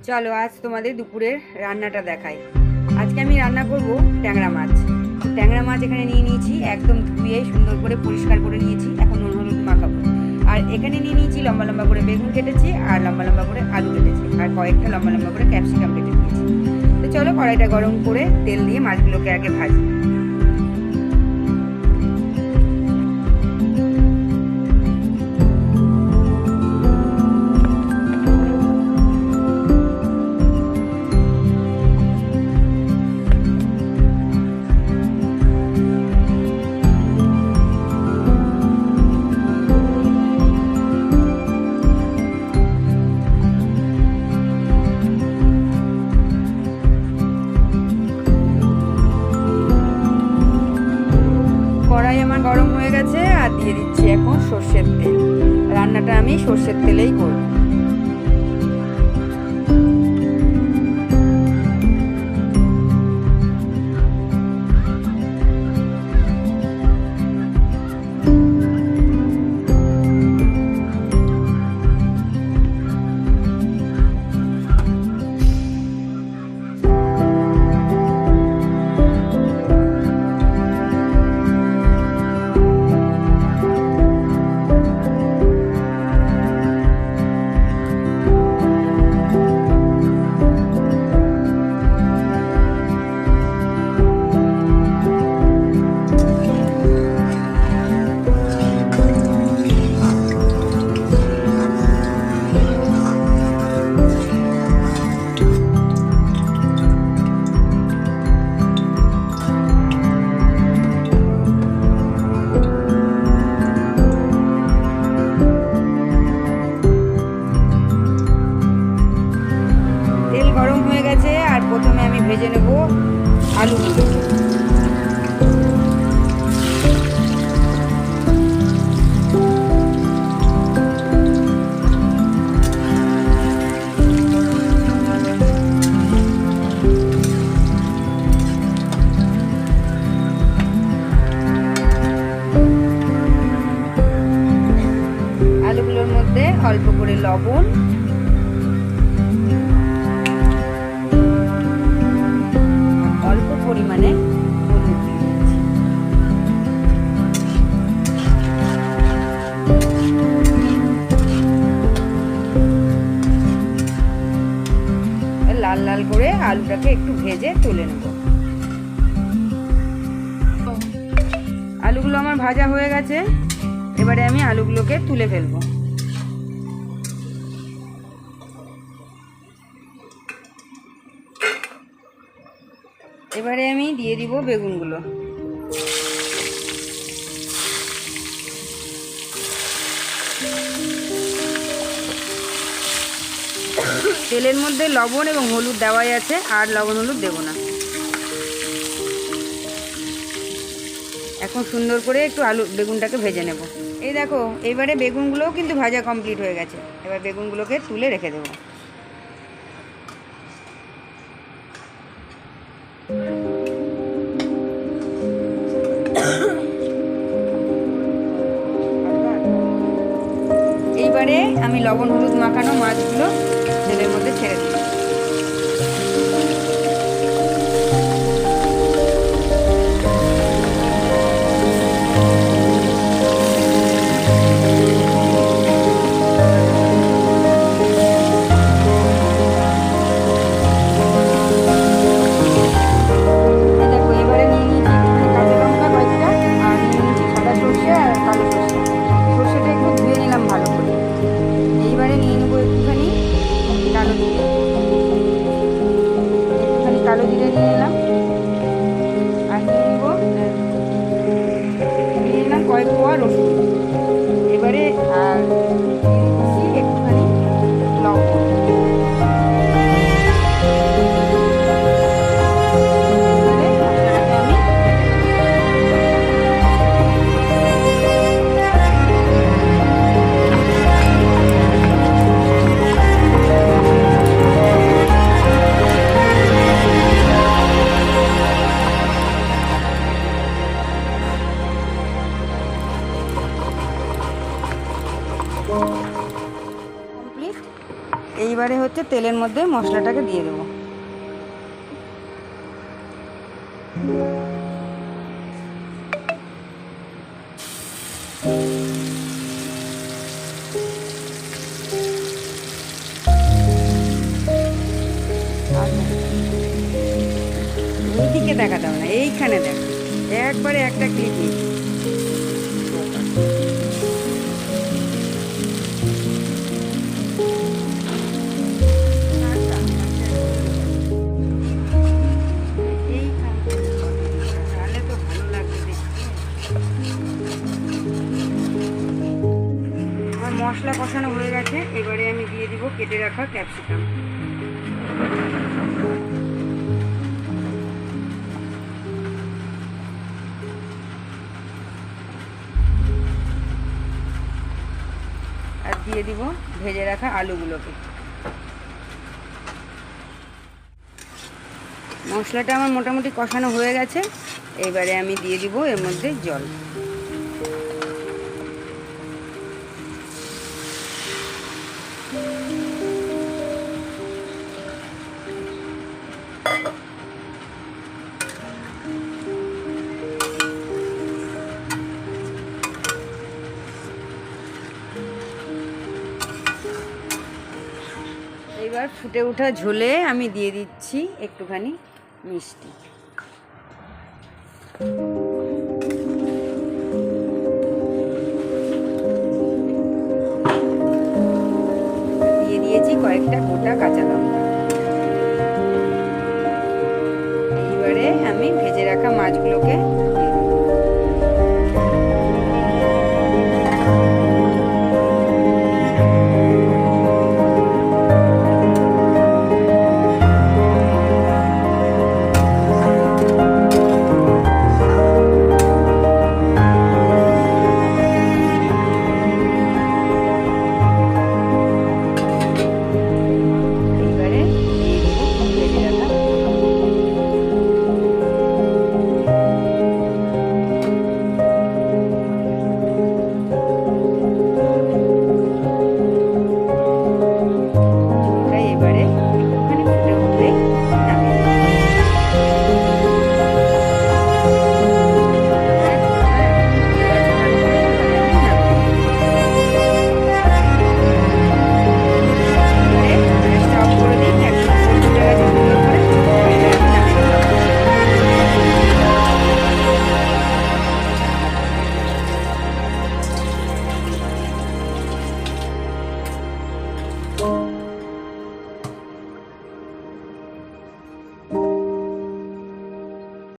চলো আজ তোমাদের দুপুরের রান্নাটা দেখাই। আজকে আমি রান্না করব ট্যাংরা মাছ। ট্যাংরা মাছ এখানে নিয়ে নিয়েছি, একদম ধুয়ে সুন্দর করে পরিষ্কার করে নিয়েছি। এখন নুন হলুদ মাখাবো। আর এখানে নিয়ে নিয়েছি লম্বা লম্বা করে বেগুন কেটেছি, আর লম্বা লম্বা করে আলু কেটেছি, আর কয়েকটা লম্বা লম্বা করে ক্যাপসিকাম কেটে নিয়েছি। তো চলো কড়াইটা গরম করে তেল দিয়ে মাছগুলোকে আগে ভাজি। কড়াই আমার গরম হয়ে গেছে, আর দিয়ে দিচ্ছি এখন সর্ষের তেল। রান্নাটা আমি সর্ষের তেলেই করব। আর প্রথমে আমি ভেজে নেব আলুগুলো। আলুগুলোর মধ্যে অল্প করে লবণ, পরিমাণে হলুদ দিয়ে দিচ্ছি। লাল লাল করে আলুটাকে একটু ভেজে তুলে নেব। আলুগুলো আমার ভাজা হয়ে গেছে, এবারে আমি আলুগুলোকে তুলে ফেলবো। এবারে আমি দিয়ে দিব বেগুনগুলো। তেলের মধ্যে লবণ এবং হলুদ দেওয়াই আছে, আর লবণ হলুদ দেব না। এখন সুন্দর করে একটু বেগুনটাকে ভেজে নেব। এই দেখো, এবারে বেগুনগুলোও কিন্তু ভাজা কমপ্লিট হয়ে গেছে। এবার বেগুনগুলোকে তুলে রেখে দেবো। এইবারে আমি লবণ হলুদ মাখানো মাছগুলো তেলের মধ্যে ছেড়ে দিই। তেলের মধ্যে মশলাটাকে দিয়ে দেবো। এইদিকে দেখা দাও না, এইখানে দেখো, একবারে একটা ক্লিপ নিই। মশলা কষানো হয়ে গেছে, এবারে আমি দিয়ে দিব কেটে রাখা ক্যাপসিকাম। আর দিয়ে দিব ভেজে রাখা আলুগুলোকে। মশলাটা আমার মোটামুটি কষানো হয়ে গেছে, এবারে আমি দিয়ে দিব এর মধ্যে জল। এবার ফুটে ওঠা ঝোলে আমি দিয়ে দিচ্ছি একটুখানি মিষ্টি। দিয়ে দিয়েছি কয়েকটা গোটা কাঁচা লঙ্কা। এইবারে আমি ভেজে রাখা মাছগুলোকে